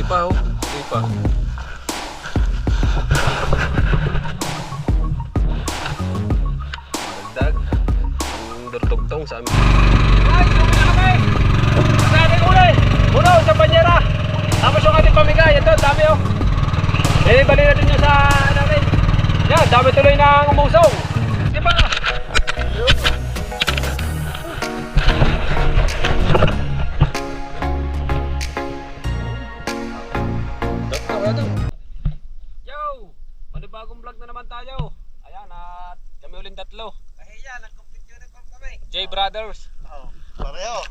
Puti pa oh. Puti pa. Dagdag. Ang durtugtong sa amin. Ay, sumuli na kami! Sa ating ulay! Uno, sa banyera! Tapos yung ating pamigay, ito, dami oh! Bali natin nyo sa natin. Yan, dami tuloy ng umusong. Di ba ka? Yo! Manibagong vlog na naman tayo. Ayan, at kami ulit tatlo. Kahiya, nag-complete uniform kami. J Brothers. Oh, pareho.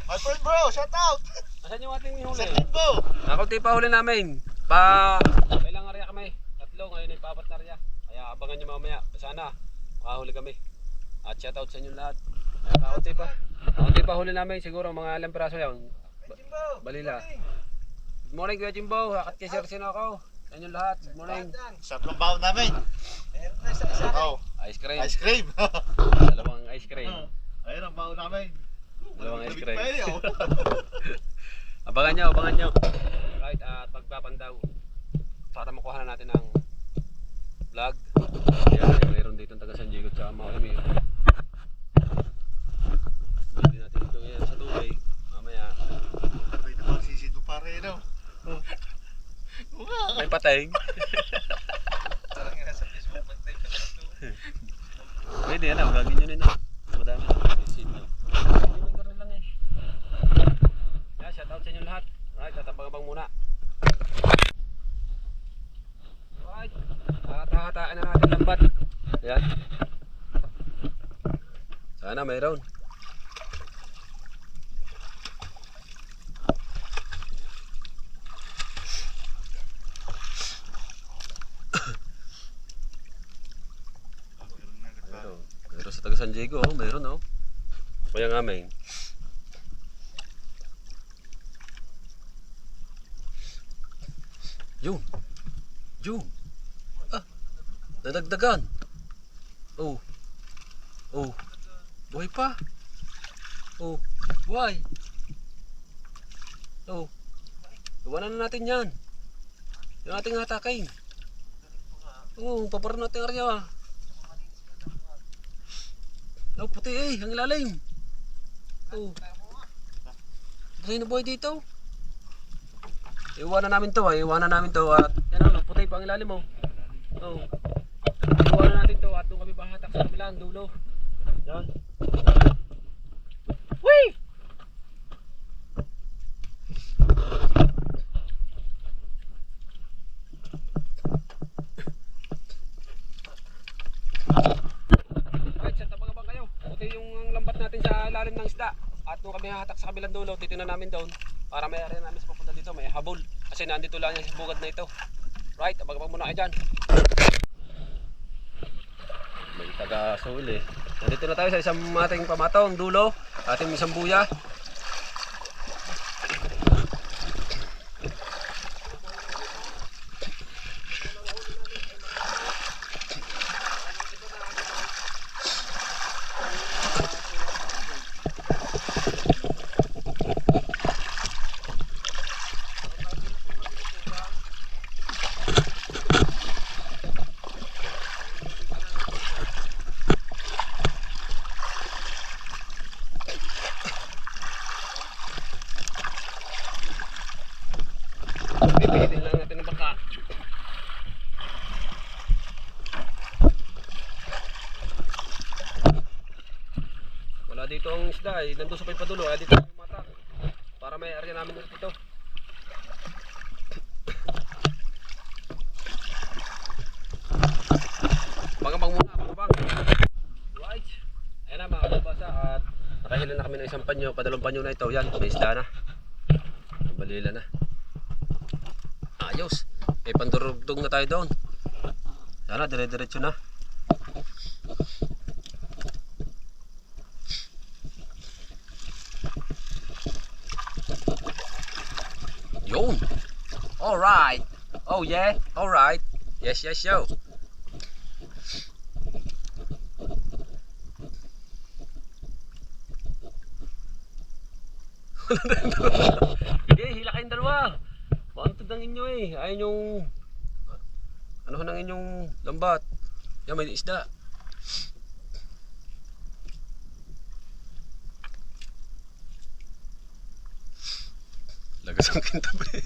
My friend bro, shout out. Asan yung ating huli? Sa Kimbo. Nakunti pa huli namin. Kailang area kami. Tatlo, ngayon ay papat na area. Kaya abangan nyo mamaya. Sana makahuli kami. At shout out sa inyo lahat. Kakunti pa. Kakunti pa huli namin. Siguro mga ilang piraso yan. Kimbo. Balila. Good morning Kuya Jimbo. Hakat kay Sir Sino ako. Sa inyo lahat. Good morning. Satlong baon namin. Meron na isa. Oh, Ice cream. ice cream. Dalawang ice cream. Ayun ang baon namin. Dalawang ice cream. Pwede, oh. Abangan nyo, abangan nyo. Right, at pagpapandaw. Para makuha na natin ang vlog. Ayan, mayroon dito ang taga San Diego at mga kami. Hindi natin ito ngayon sa tubig. Mamaya. Sabay na magsisid mo pare, no? Oh. May patay. Sarang nga sa Facebook, mag-type ka na ito. Pwede yan, gagawin nyo rin. Madami. Visit nyo. Hindi ko rin lang eh. Yeah, shout out sa inyo lahat. Right, tatabang-abang muna. Right. Hata-hataan na natin lambat. Ayan. Sana mayroon. Meron sa taga San Diego, oh, mayroon oh. Kaya nga may. Yun. Yun. Ah. Nadagdagan. Oh. Oh. Buhay pa. Oh. Buhay. Oh. Iwanan na natin yan. Yung ating hatakin. Oh, paparan natin ang arya. Oh, puti eh. Ang ilalim. Oh. Buhay na buhay dito. Iwanan namin to, iwanan namin to at yan ang puti pa ang ilalim mo. Oh. Iwanan natin to at doon kami bahatak sa kabilang dulo. Yan. Whee! Right, sa tabang-abang kayo. Puti yung lambat natin sa ilalim ng isda. At doon kami hahatak sa kabilang dulo, titingnan namin doon. Para may area namin sa papunta dito, may habol. Kasi nandito lang yung bugad na ito. Right, abang-abang muna kayo dyan. May taga-soil eh. Nandito na tayo sa isang ating pamatong dulo. Ating isang buya. Pipihitin lang natin ang baka. Wala dito ang isda eh. Nandun sa paipadulo. Kaya dito yung mata. Para may area namin ulit ito. Bangabang muna. Bangabang. Right. Ayan na mga kababasa. At nakahila na kami ng isang panyo. Padalong panyo na ito. Yan. May isda na. Balila na. Ayos. May pandurugtong na tayo doon. Sana dire-diretso na. Yun. Alright. Oh yeah. Alright. Yes, yes, yo. Sige, hila kayong dalawa. 1, 2, Ayun yung ano ng inyong lambat. Yan, may isda. Lagas ang kinta ba eh.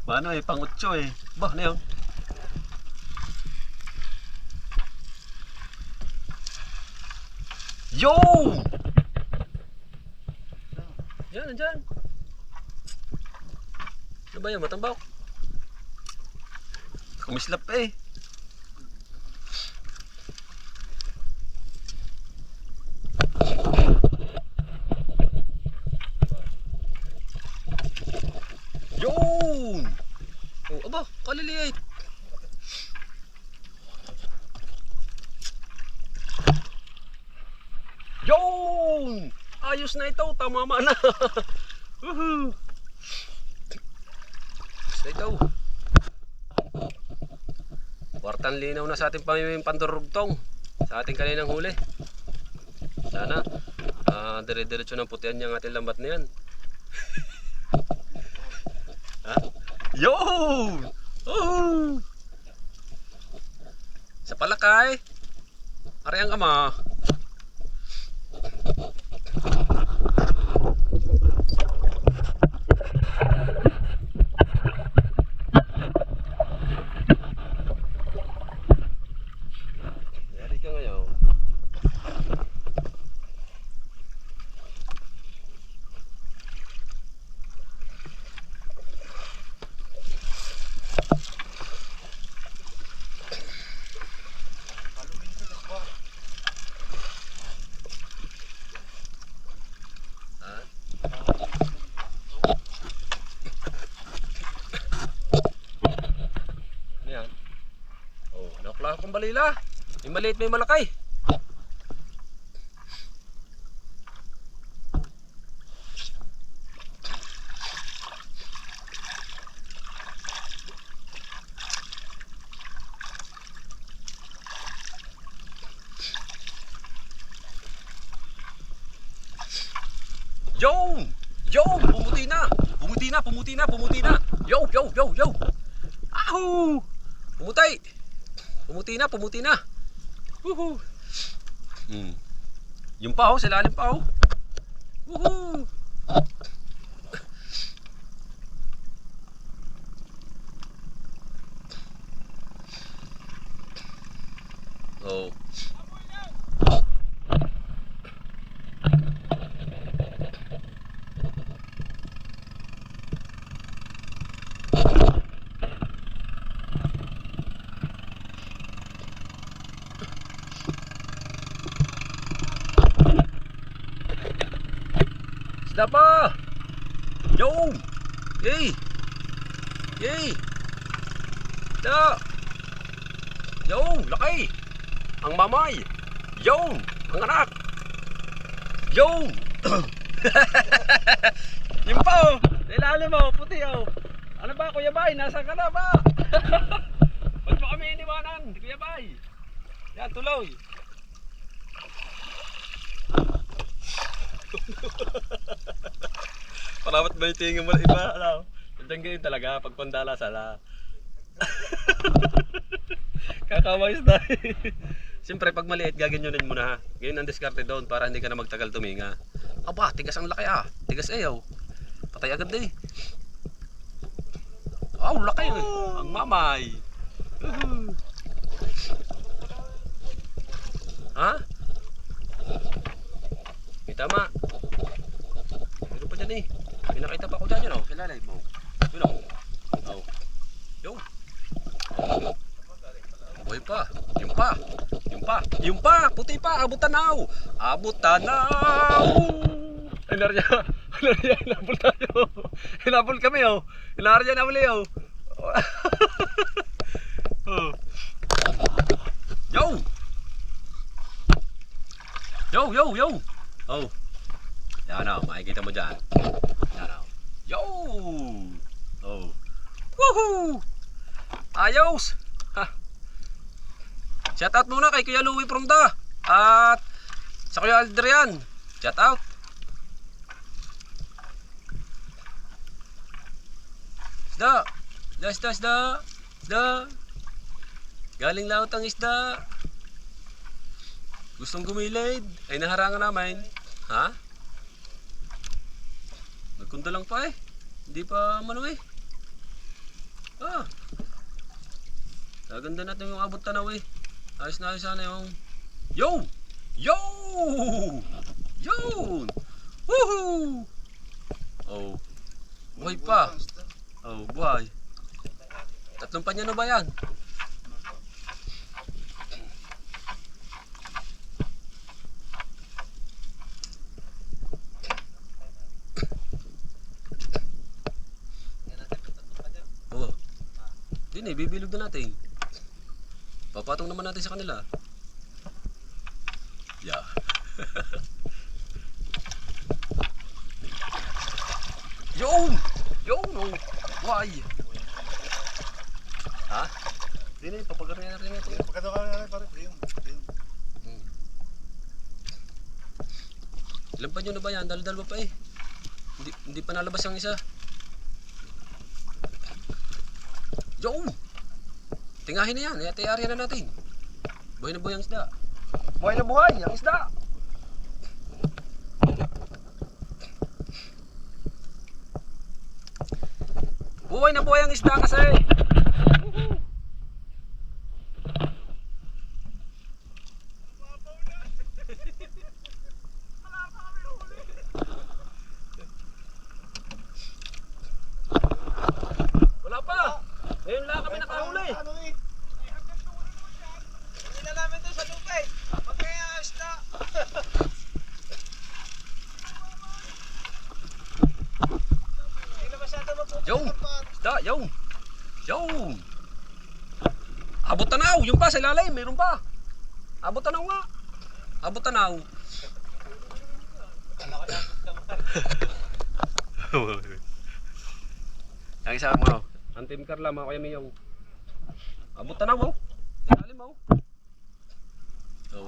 Mano eh, pang-utso eh. Bah, ano yun? Yo! Yan, nandyan. Ano ba yan? Matambak? Kumislap eh. Yun! Oh, aba, kaliliit. Yun! Ayos na ito, tamama na. Woohoo! Ayos na ito. Kwartang linaw na sa ating pamiming pandurugtong. Sa ating kaninang huli. Sana, dire-diretso ng putian yung ating lambat na yan. Ha? Yo! Oh! Sa palakay. Ari ang ama. Yari ka ngayon. Yan. Oh, nakakla akong balila. May maliit, may malakay. Yo! Yo! Pumuti na! Pumuti na! Pumuti na! Pumuti na! Yo! Yo! Yo! Yo! Ahoo! Pumutay! Pumuti na! Pumuti na! Woohoo! Yung pa ho, sa ilalim pa ho. Woohoo! Oh. Isda pa! Yo! Yay! Yay! Isda! Yo! Laki! Ang mamay! Yo! Ang anak! Yo! Yung pa oh! Ilalim mo! Puti oh! Ano ba Kuya Bay? Nasaan ka na ba? Ba't mo kami iniwanan? Kuya Bay! Yan tuloy! Paramat ba yung tingin mo na iba? Ano? Nandiyan ganyan talaga pag pandala sala. Kakawais na. Siyempre pag maliit gaganyonin mo na ha. Ganyan ang diskarte doon para hindi ka na magtagal tuminga. Aba, tigas ang laki ah. Tigas ayaw. Patay agad eh. Oh, laki eh. Ang mamay. Ha? May tama. Meron pa dyan eh. May nakita pa ako dyan yun oh. Kilalay mo. Yun oh. Oh. Yung. Buhay pa. Yung pa. Yung pa. Yung pa. Puti pa. Abot tanaw. Abot tanaw. Ay narya. Narya. Hinabol tayo. Hinabol kami oh. Hinarya na muli oh. Oh. Yo. Yo. Yo. Yo. Oh. Yan o, makikita mo dyan. Yan o. Yo! Oh. Woohoo! Ayos! Ha. Shout out muna kay Kuya Louie Prongda. At sa Kuya Aldrian. Shout out. Isda! Isda! Galing laot ang isda. Gustong gumilid. Ay naharangan namin. Ha? Nagkunda lang pa eh. Hindi pa mano eh. Ah. Gaganda natin yung abot tanaw eh. Ayos na ayos sana yung... Yo! Yo! Yun! Woohoo! Oh. Buhay pa. Oh, buhay. Tatlong panya na ba yan? Oo. Din eh, bibilog na natin. Papatong naman natin sa kanila. Yeah. Yun! Yun! Oh. Why? Ha? Din eh, papagarin na rin ito. Pagkatawa ka na pare, yung. Ilan pa nyo na ba yan? Dalo-dalo pa eh. Hindi pa nalabas ang isa. Yo! Tingahin na yan. Ate-area na natin. Buhay na buhay ang isda. Buhay na buhay ang isda. Buhay na buhay ang isda kasi. Wala pa. Ngayon lang kami nakahuli. Ano eh? Hindi na namin to sa lupa eh. Pagkayas na. Hindi na masyado mapupunta Yo! ng pan. Isda, yo! Yo! Abot tanaw! Yung pa sa ilalim, mayroon pa! Abot tanaw nga! Abot tanaw! Ang isa mo, ang Team Carla, mga kuya Miyong. Abot tanaw oh! Sa ilalim oh! Oh.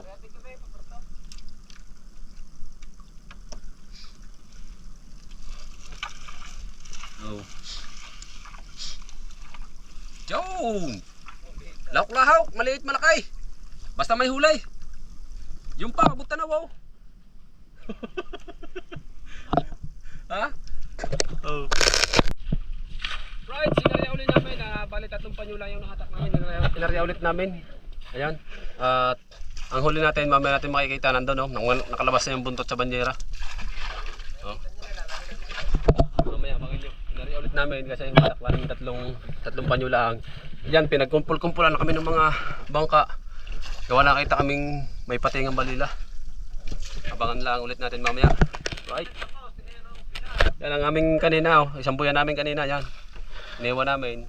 Oh. Yun! Lahok-lahok, maliit malakay. Basta may hulay. Yung pa, abot tanaw oh. Ha? Oh. Right, sinarya ulit namin. Bali tatlong panyula yung nahatak namin. Sinarya ulit namin. Ayan. At ang huli natin, mamaya natin makikita nandun. Oh. Nakalabas na yung buntot sa banyera. Oh. Mamaya, bakit nyo. Sinarya ulit namin kasi nahatak namin tatlong panyula. Yan, pinagkumpul-kumpulan na kami ng mga bangka. Gawa nakita kaming may patingang balila. Abangan lang ulit natin mamaya. Right. Yan ang aming kanina, oh. Isang buya namin kanina, yan. Iniwan namin.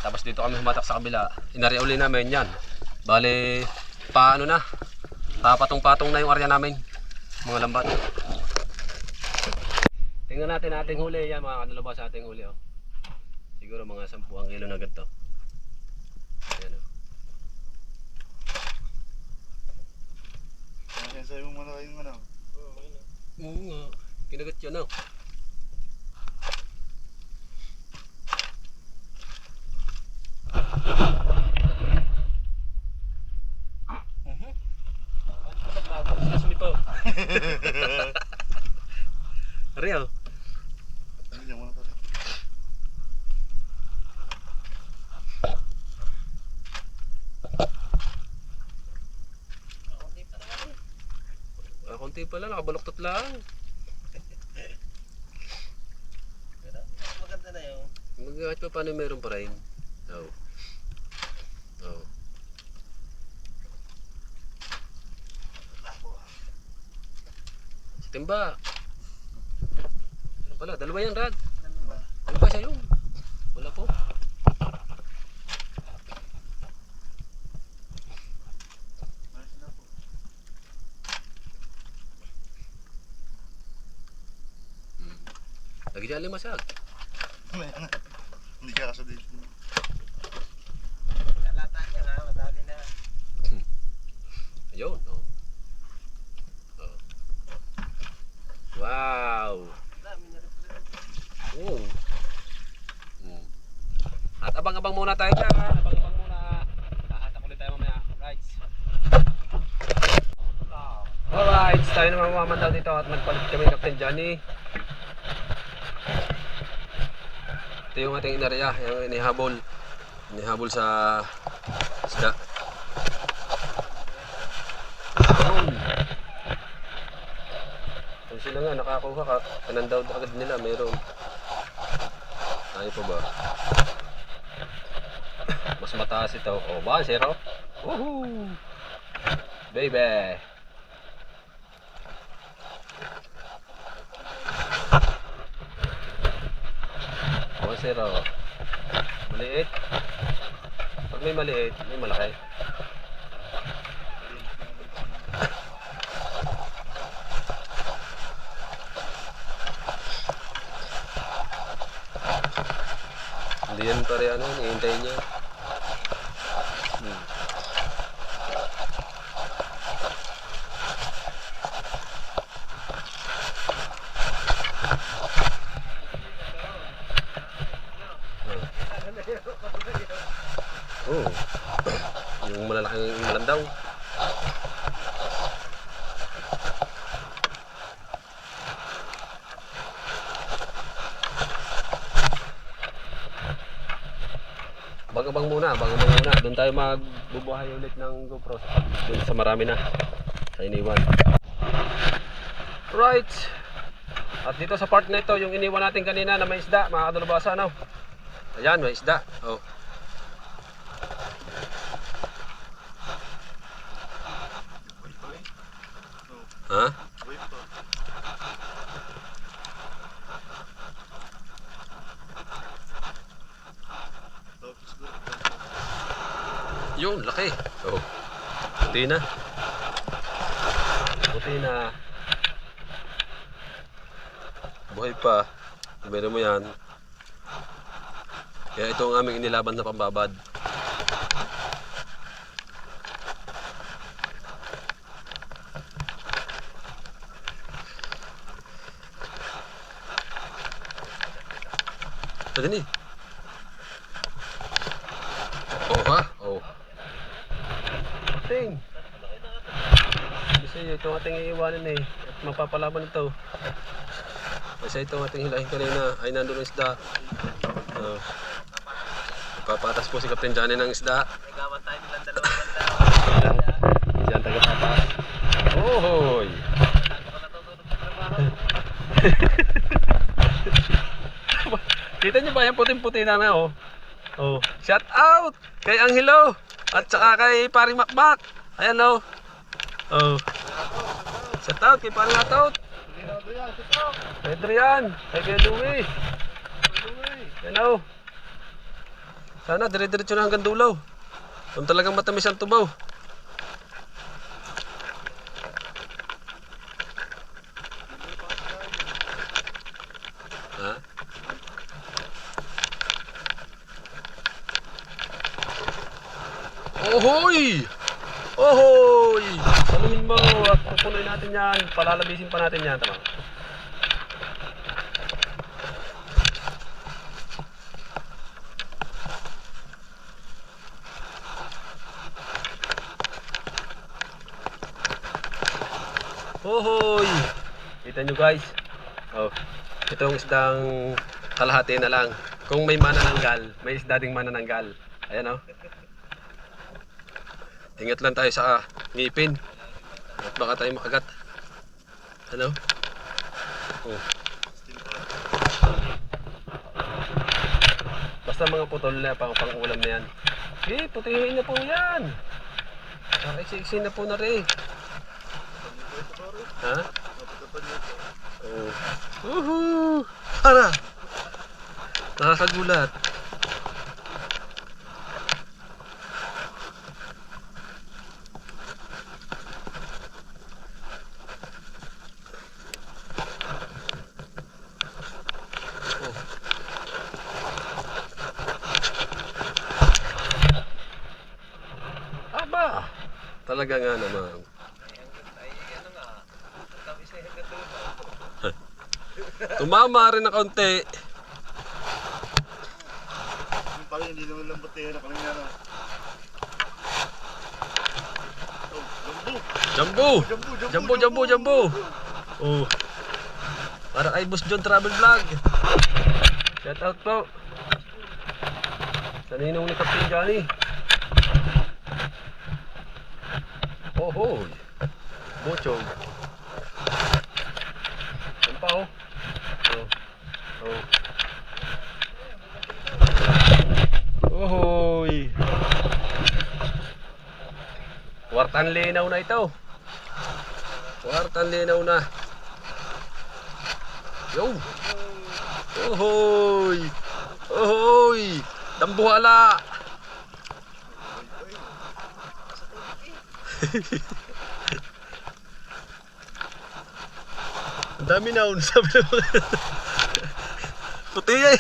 Tapos dito kami humatak sa kabila. Inarya uli namin yan. Bale, paano na? Papatong-patong na yung area namin. Mga lambat. Tingnan natin ating huli yan, mga kanalaba sa ating huli. Oh. Siguro mga 10 kilo na agad to. Ayan, oh. Sensay mo muna kayong ano. Oo nga. Kinagat yun, oh. Real. Ano niya muna pare. Konti pa lang, nakabaluktot lang. Maganda na yun. Kahit pa paano meron pa rin. Oh. Oh. Si Timba. Ano pala? Dalawa yan, Rad. Ano pa siya yun? Wala po. Lagi dyan limasag. Hindi ka kaso dito. Kalata niya nga, madami na. Ayun, oh. Oh. Wow. Dami na rin pala. Oh. abang-abang muna tayo dyan. Abang-abang muna. Hahatak ulit tayo mamaya. Right. Alright, tayo naman mamamandaw dito at nagpalit kami Captain Johnny. Ito yung ating inarya, yung inihabol. Inihabol sa isda. Kung sila nga nakakuha ka, panandaw agad nila, mayroon. Tayo pa ba? Mas mataas ito. O ba, zero? Woohoo! Baby! O zero. Maliit. Pag may maliit, may malaki. Hindi yan pare ano, hihintayin niya. Oh. Yung malalaking malandaw. Bagabang muna, bagabang muna. Doon tayo magbubuhay ulit ng GoPro. Doon sa marami na. Sa iniwan. Right. At dito sa part na ito, yung iniwan natin kanina na may isda, mga kadulubasa, ano? Ayan, may isda. Oh. Ha? Yun, laki. Oh. Puti na. Puti na. Buhay pa. Ibero mo yan. Kaya ito ang aming inilaban na pambabad. Ito din eh. Oh ha? Oh. Ting. Kasi ito ating iiwanan eh. At mapapalaban ito. Kasi ito ating hilahin kanina ay nandun ang isda. Oh. Papatas po si Captain Johnny ng isda. Nagawan tayo nilang dalawang banda. Diyan taga-papas. Ohoy! Ako natutulog sa trabaho. Kita niyo ba yung puting-puti na oh? Oh, shout out kay Angelo at saka kay Paring Makmak. Ayan oh. Oh. Shout out kay Paring Atout. Kay Adrian, kay Louie. Ayan oh. Sana dire-diretso na hanggang dulo. Kung talagang matamis ang tubaw. Ha? Ohoy! Ohoy! Salumin mo at pupunoy natin yan. Palalabisin pa natin yan. Tama. Ohoy! Kita nyo guys. Oh, itong isdang kalahati na lang. Kung may manananggal, may isda ding manananggal. Ayan oh. Ingat lang tayo sa ngipin. At baka tayo makagat. Ano? Oh. Basta mga putol na pang-ulam na yan. Eh, putihin na po yan. Para iksi-iksi na po na rin. Ha? Oh. Woohoo! Para! Nakakagulat. Aba! Talaga nga naman. Ay, ano nga. Tapos ay hanggang dulo. Tumama rin na kaunti. Kali hindi naman lambot eh. Kali nga na. Oh, Jumbo! Jumbo! Oh. Para kay Boss John Travel Vlog. Shout out po. Sa ninong ni Captain Johnny. Oh. Bochong. Yan pa oh. Oh. Ohoy. Kwartang linaw na ito. Kwartang linaw na. Yo. Ohoy. Dambuhala. Ang dami na un sabi naman. Puti eh.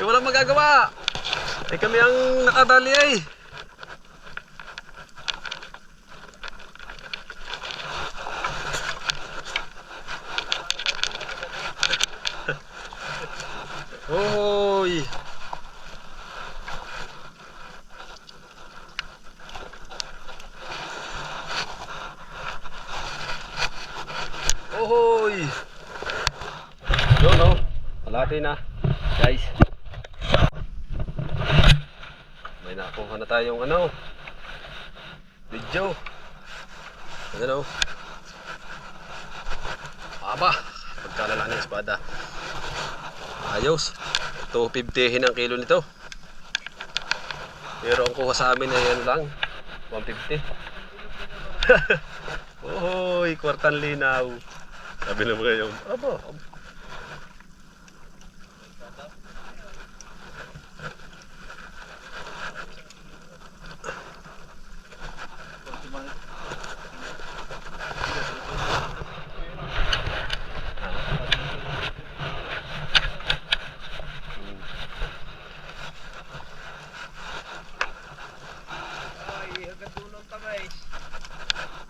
Walang magagawa. Kami ang nakadali ay. Ohoy. Ohoy. Yun no. Kalahati na. Guys. May nakuha na tayong video. Ayan o. Aba. Pagkalala ng espada. Ayos. 250 ang kilo nito. Pero ang kuha sa amin ay ano lang. 150. Ohoy. Kwartang linaw. Sabi naman kayo. Aba.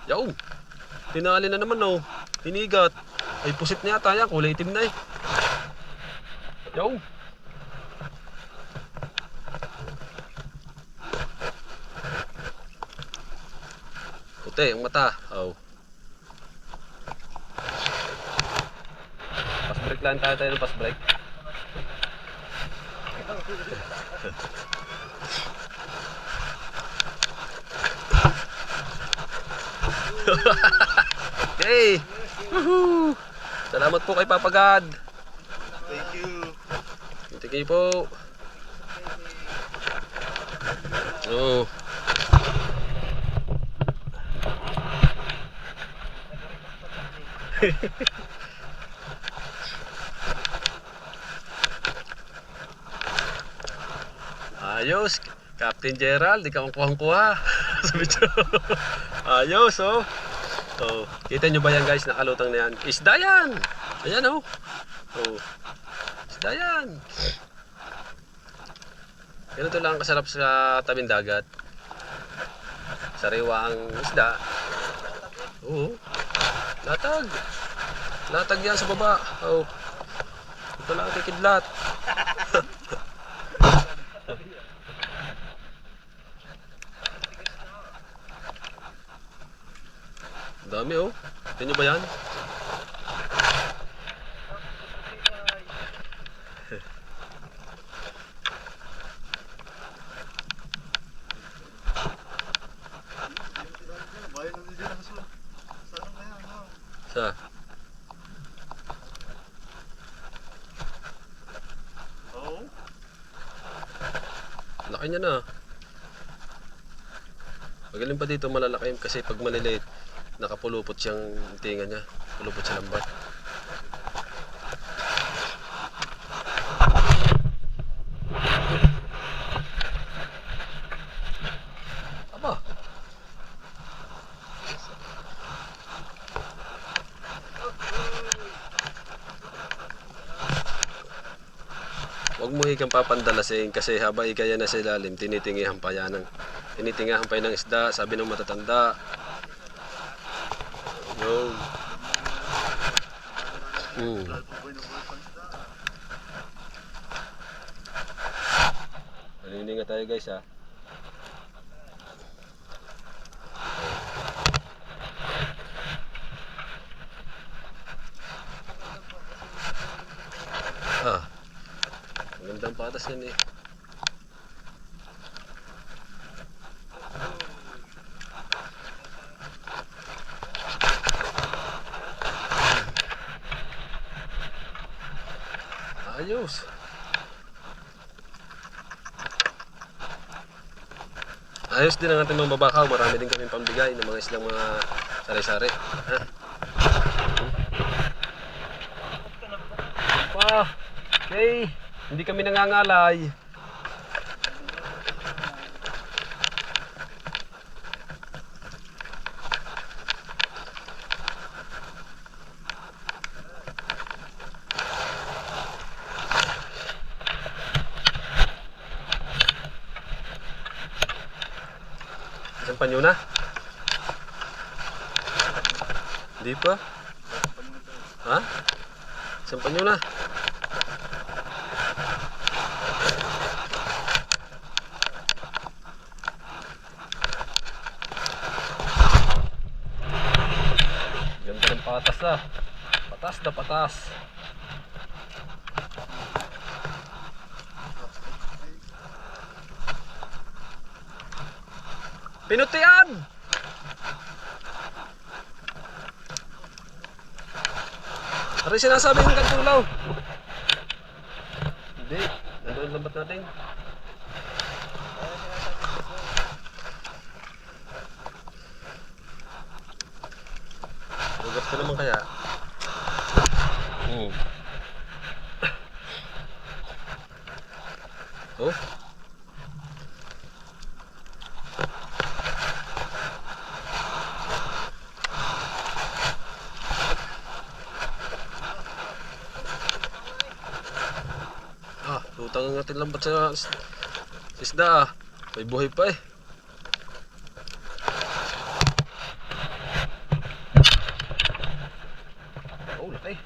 Yaw. Tinali na naman oh. Hinigat. Ay pusit na yata yan. Kulay itim na eh. Yaw. Puti ang mata. Oh. Pass break lang tayo ng pass break. Okay. Woohoo. Salamat po kay Papa God. Thank you. Thank you po. Oh. Ayos, Captain Gerald, ikaw ang kuhang-kuha. Sabi niyo. Ayos, oh. Oh, kita nyo ba yan guys, nakalutang na yan? Isda yan! Ayan oh. Oh. Isda yan. Ganito lang kasarap sa tabing dagat. Sariwa ang isda. Oo. Latag. Latag yan sa baba. Oh. Ito lang kikidlat. Dami oh. Tignan nyo ba yan? Sa? Oh. Laki niya na. Magaling pa dito malalaki kasi pag maliliit nakapulupot siyang tinga niya. Pulupot siya lambat. Aba. Huwag mo ikang papandalasin kasi habang ikaya na sa ilalim, tinitingihan pa yan ng isda, sabi ng matatanda. Yo. Ingat tayo guys ha. Ah, magandang patas yan eh. Ayos. Ayos din ang ating mga babakaw. Marami din kami pambigay ng mga islang mga sari-sari. Ha? Pa, okay. Hindi kami nangangalay. Isang panyo na? Hindi pa? Ha? Isang panyo na? Ganda ng patas na. Patas na patas. Pinutian! Ano yung sinasabi ng kantulaw? Hindi. Nandun lambat natin. Lugat ko naman kaya. Oh. Lutang ang ating lambat sa isda ah. May buhay pa eh. Oh, laki.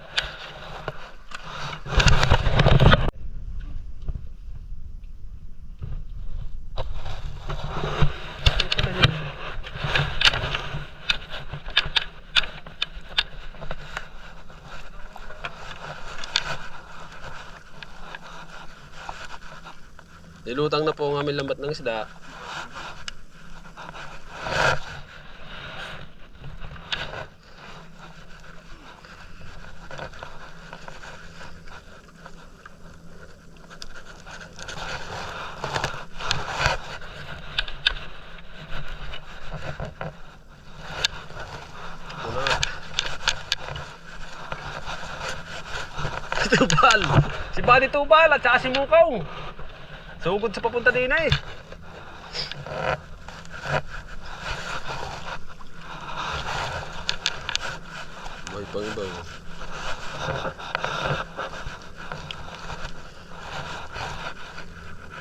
Nilutang na po ang aming lambat ng isda. Tubal! Si Buddy Tubal at saka si Mukaw. Sugod sa papunta din eh. May pang iba.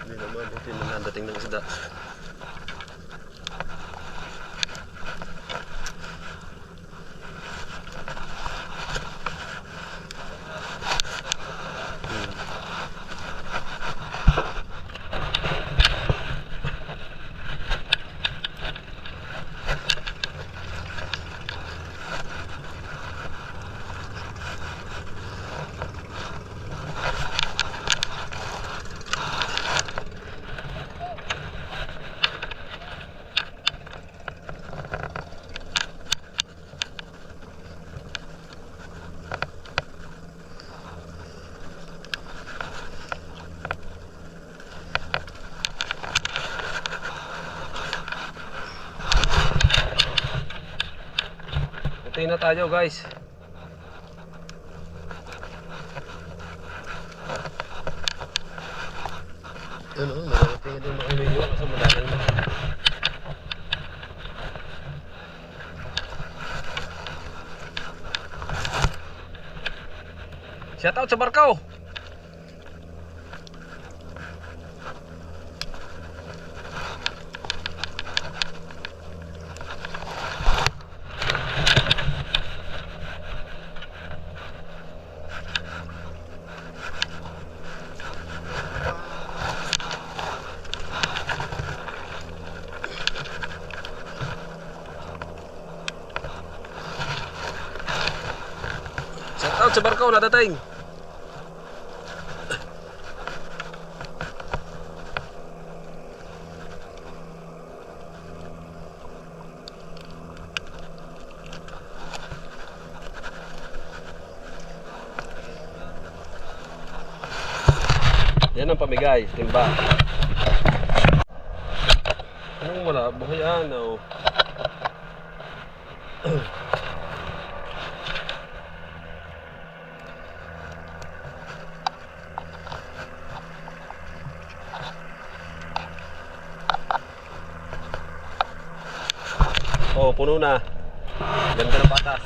Hindi naman, buti na nandating ng isda. Tingin na tayo guys. Ano, narating din mga video kasi madalang na. Shout out sa Barkaw. sa barko, nadating. Yan ang pamigay, timba. Anong wala? Buhay ano? Oh, puno na. Ganda ng patas.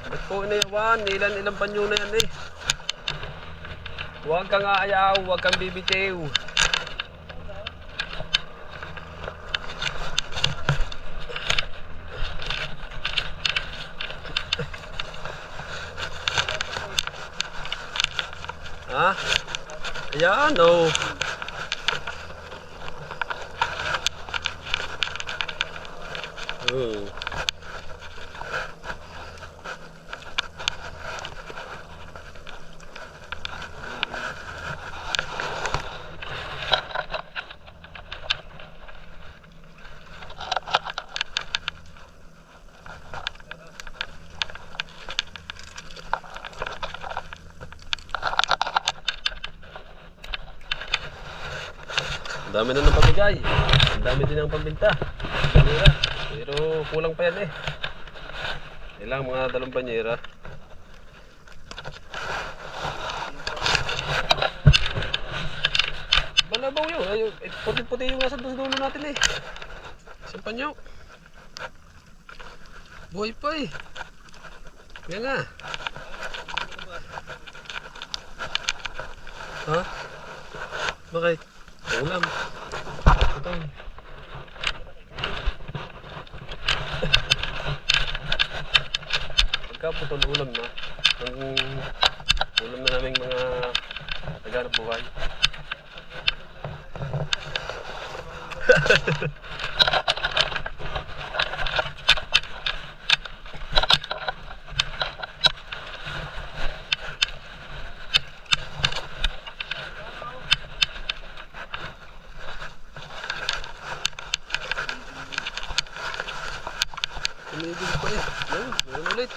Ba't po inayawan? Ilan panyo na yan eh. Huwag kang aayaw, huwag kang bibitiw. Ha? Ayan oh. Ang dami na ng pamigay. Ang dami din ng pambinta. Banyera. Pero kulang pa yan eh. Kailangan mga 2 banyera. Balabaw yun. Ay, puti-puti yung nasa dulo natin eh. Isang panyo. Buhay pa eh. Yan nga. Ha? Bakit? Ulam. Ito. Pagka putol ulam na, ang ulam na naming mga naghanap buhay. Tumigil pa eh. Ayun, meron ulit.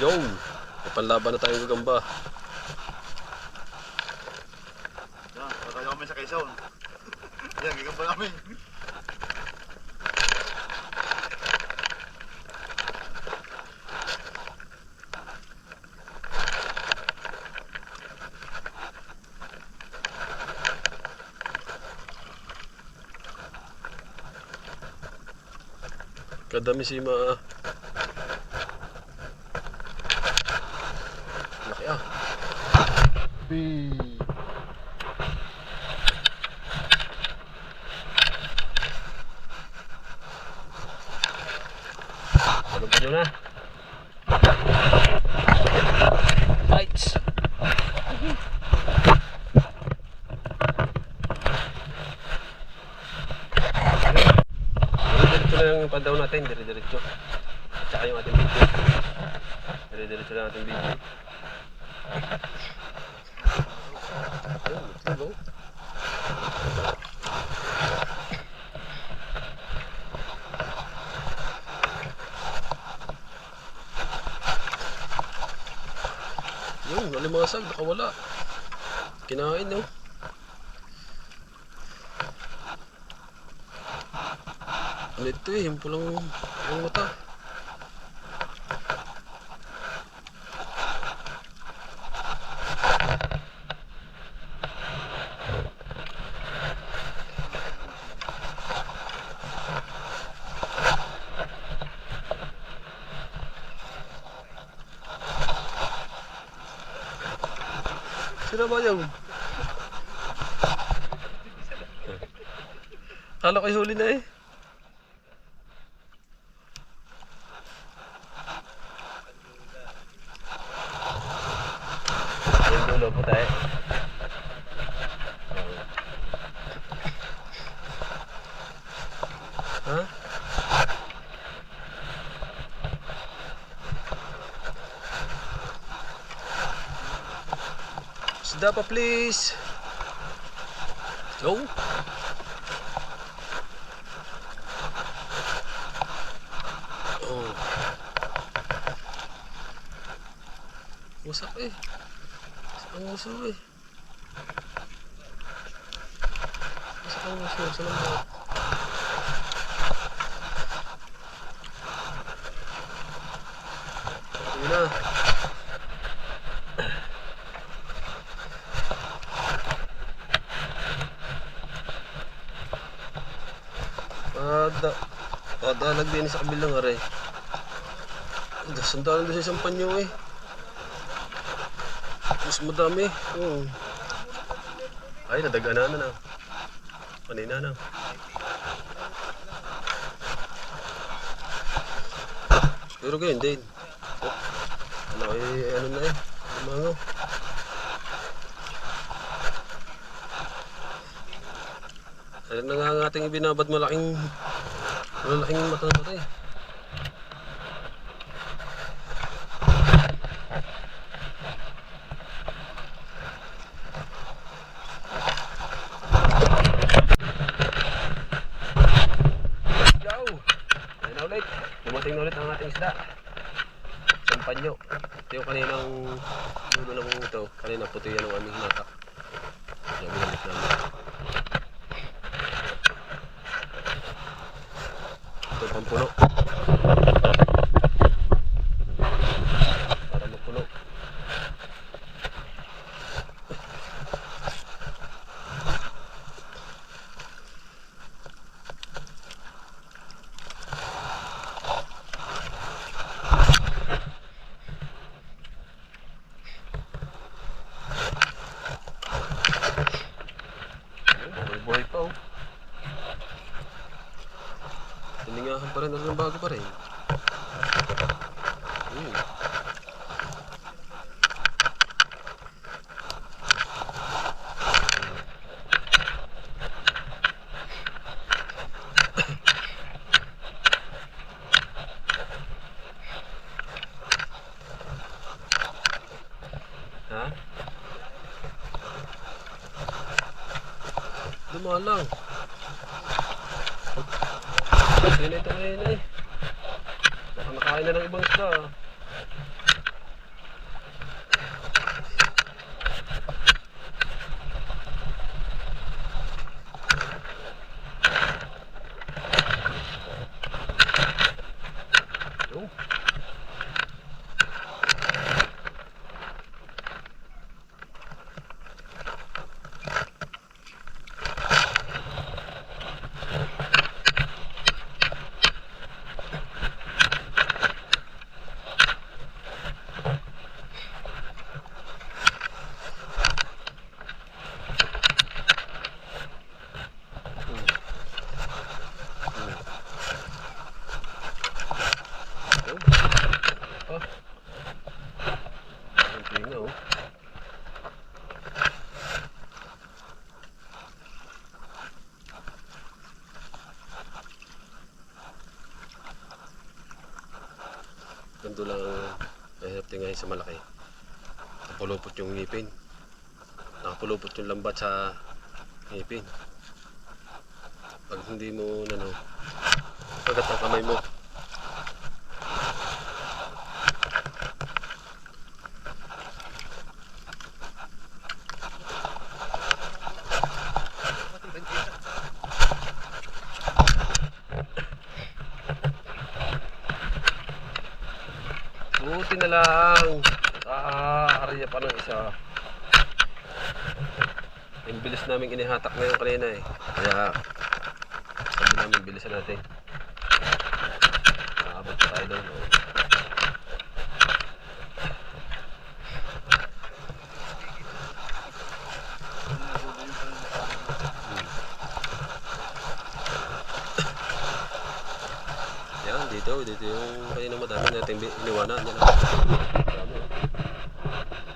Yung, napanlaban na tayong gagamba. Yan, kaya kami sa Quezon. Yan, gagamba namin. Kadami si Ma. Laki ah. Ano pa nyo na? Right. Diretso na yung pandaw natin, dire-diretso. At saka yung ating video. Dire-diretso na ating video. Ayun, let's go. Yung alimasag, nakawala. Kinain no. Ano ito eh, yung pulang mata. Sino ba yun? Kala ko'y huli na eh. Yung dulo po tayo. Ha? Isda pa please. Go. Oh. Wasak eh. Ang uso eh. Wasak ang uso. Saan ang mga? Yun na. Padalag din sa kabilang aray. Sandalan doon sa isang panyo eh. Mas madami. Oh. Ay, nadagana na. Kanina na. Pero ganyan din. Oh. Ano eh, ano na eh. Mango. Ano na nga ang ating ibinabad malaking mata na rin. Dumating na ulit ang ating isda. Isang panyo. Ito yung kaninang dulo ng ito. Kanina puti yan ang aming hinata. Kaya binalik namin. Ito pampuno. Para magpuno. Buhay pa oh. Tiningahan pa rin, ano ng bago pa rin. Ha? Dumalang. Hindi na ito ngayon eh. Baka nakain na ng ibang isda. Oh. Ganito lang mahirap tingay sa malaki. Nakapulupot yung ngipin. Nakapulupot yung lambat sa ngipin. Pag hindi mo pagat ang kamay mo. Buti na lang. Arya pa ng isa. Yung bilis namin inihatak ngayon kanina eh. Kaya sabi namin bilisan natin. Nakabot pa tayo doon. Yan, dito yung kanina madami natin iniwanan. Yan ang dami.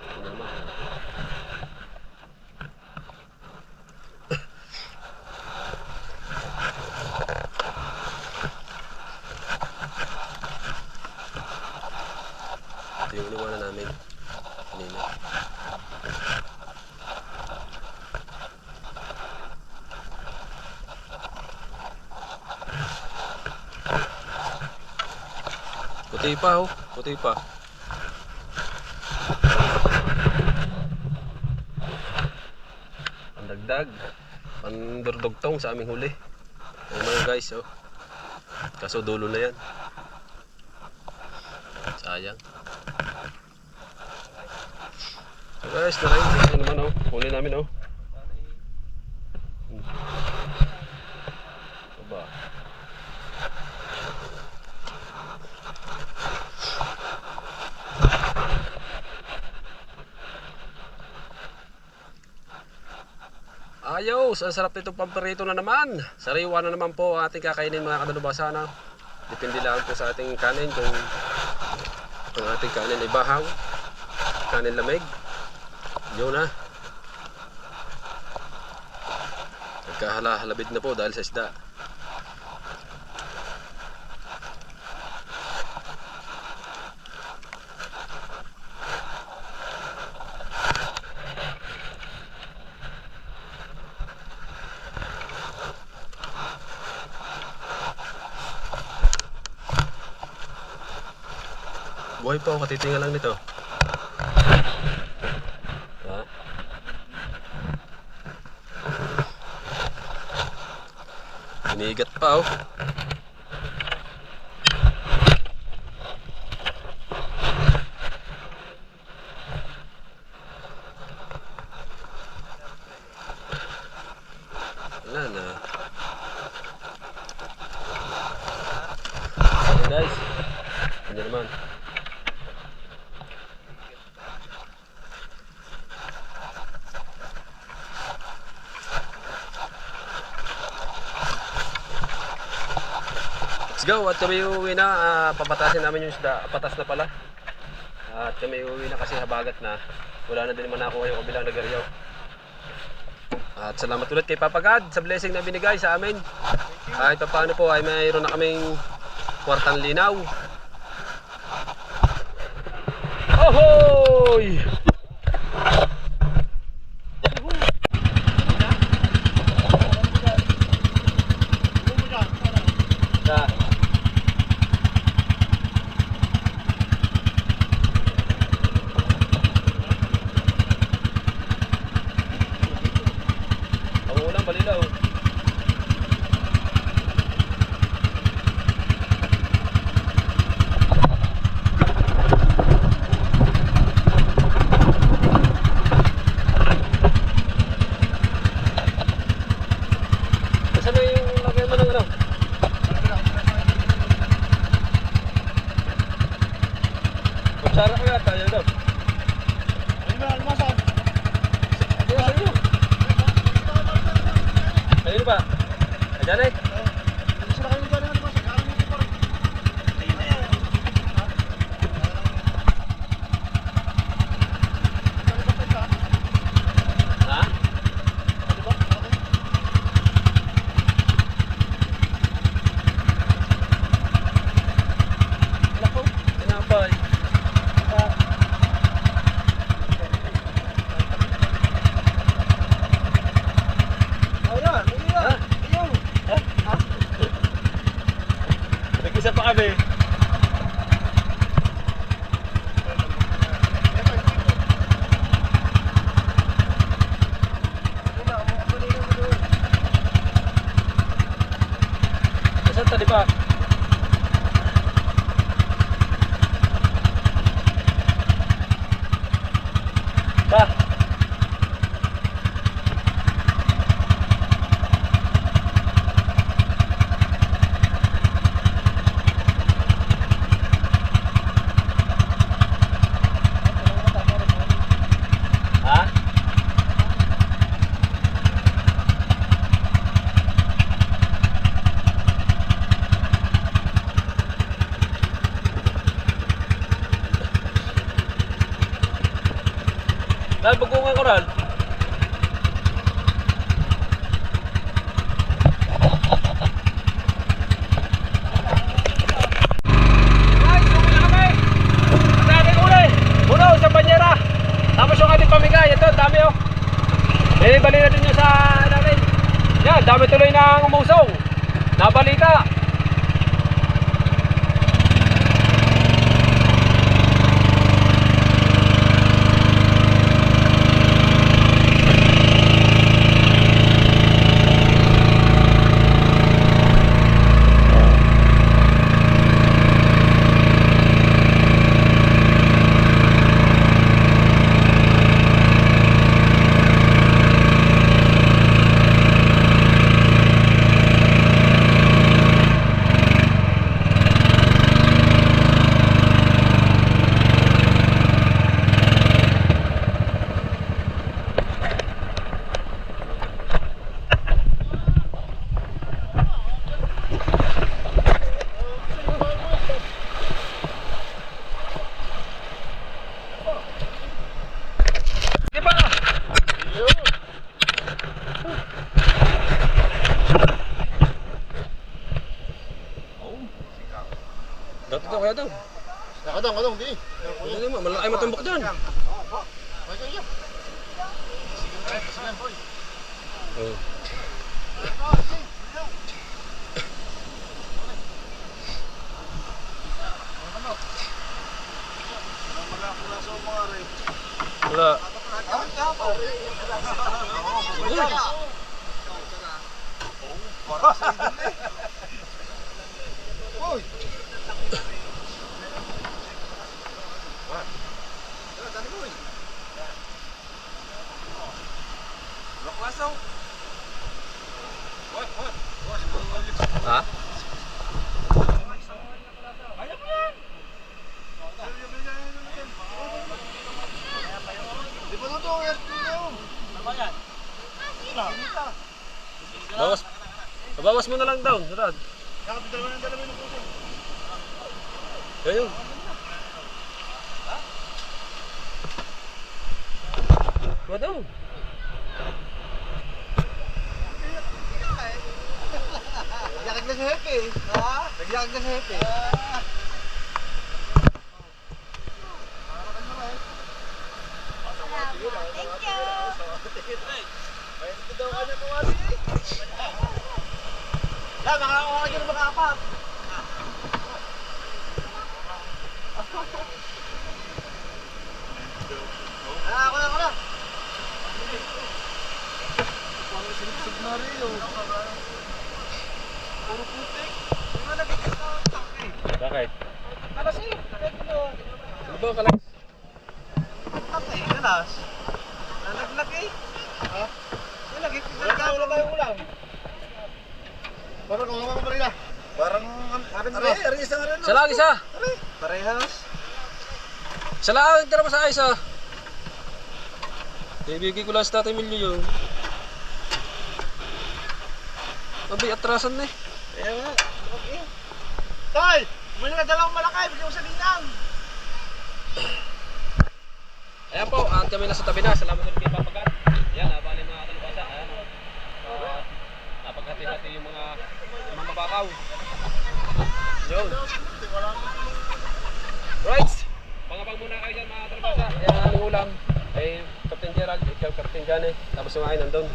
Ito naman. Puti pa oh, puti pa. Pandagdag, pandurdugtong sa aming huli. Ayan mga guys oh. Kaso dulo na yan. Sayang. So guys, nakain naman oh. Huli namin oh. Aba. Ayos, ang sarap nitong pamperito na naman. Sariwa na naman po ang ating kakainin mga kadalubasa na. Depende lang po sa ating kanin kung ang ating kanin ay bahaw, kanin lamig. Yun na. Nagkahalabid na po dahil sa isda. Buhay pa ako, katitinga lang nito. Ha? Inigat pa oh. Wala na. Ayan guys. Ayan naman. Let's go, at kami uuwi na, papatasin namin yung isda, patas na pala. At kami uuwi na kasi habagat na, wala na din naman ako yung kabilang nagaryaw. At salamat ulit kay Papa God sa blessing na binigay sa amin. Kahit paano po ay mayroon na kaming kwartang linaw. Ahoy! Balilaw. Saan na yung lagay mo ng ano? Kutsara ko yata, yun daw. Ayun na, almasal. Ayun sa inyo. Ayun ba? Ayan eh. Sila kayo dyan naman sa karamin ko rin. Ha? Lako, tinapay. Nag-isa pa kami. Nasaan tadi ba? Ba? Dahil bagungan ko rin. Guys, uwi na kami. Ang ating uli. Puno sa banyera. Tapos yung ating pamigay. Ito, dami oh. Bali natin yung sa natin. Yan, dami tuloy ng umusong. Nabalita. Dati daw kaya daw. Kadang, di. Hindi mo, malaki matumbok dyan. Oh. Wala. Uy! Ha? Di ba ito? Bawas. Bawas mo na lang down, Rad. Nakapidal mo ng dalawa ng puso. Yan yun. Ba daw? Nagyakag na sa hepe eh. Ha? Nagyakag na sa hepe. Makakakuha ka dyan ng makaapat. Ako na. Sinugsug na rin yun. Puro putik. Hindi mo nagigit na ang tangke. Bakit? Kalas eh. Ano ba kalas? Tangke, kalas. Nalaglag eh. Ha? Nalaglag. Wala tayo ulam. Parang kung naman pa rin ah. Parang Ari, isa nga rin. Isa lang, isa. Parehas. Isa lang, tira pa sa isa. Ibigay ko lang sa Tatay Emilio yun. Abi, atrasan na eh. Kaya nga. Okay. Tay! Mali na dalawang malakay. Bigyan mo sa linang. Ayan po, at kami nasa tabi na. Salamat ulit kay Papa God. Ayan, nabali mga kalabasa. Ayan. Napaghati-hati yung mga mabakaw. Yun. Right. Pangabang muna kayo dyan mga kalabasa. Ayan ang aming ulam. Ay Captain Gerald, ikaw Captain Jane. Tapos yung mga nandun.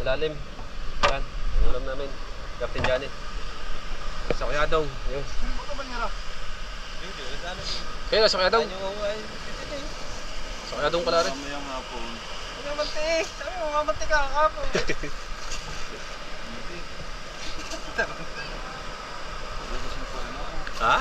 Malalim. Ayan, ang ulam namin. Captain Jane. Sa Kuyadong. Yun. Kaya sa Kuyadong. Sa Kuyadong pala rin. Mamayang hapon. Mamanti. Sabi mo, mamanti ka kakapon. Ha?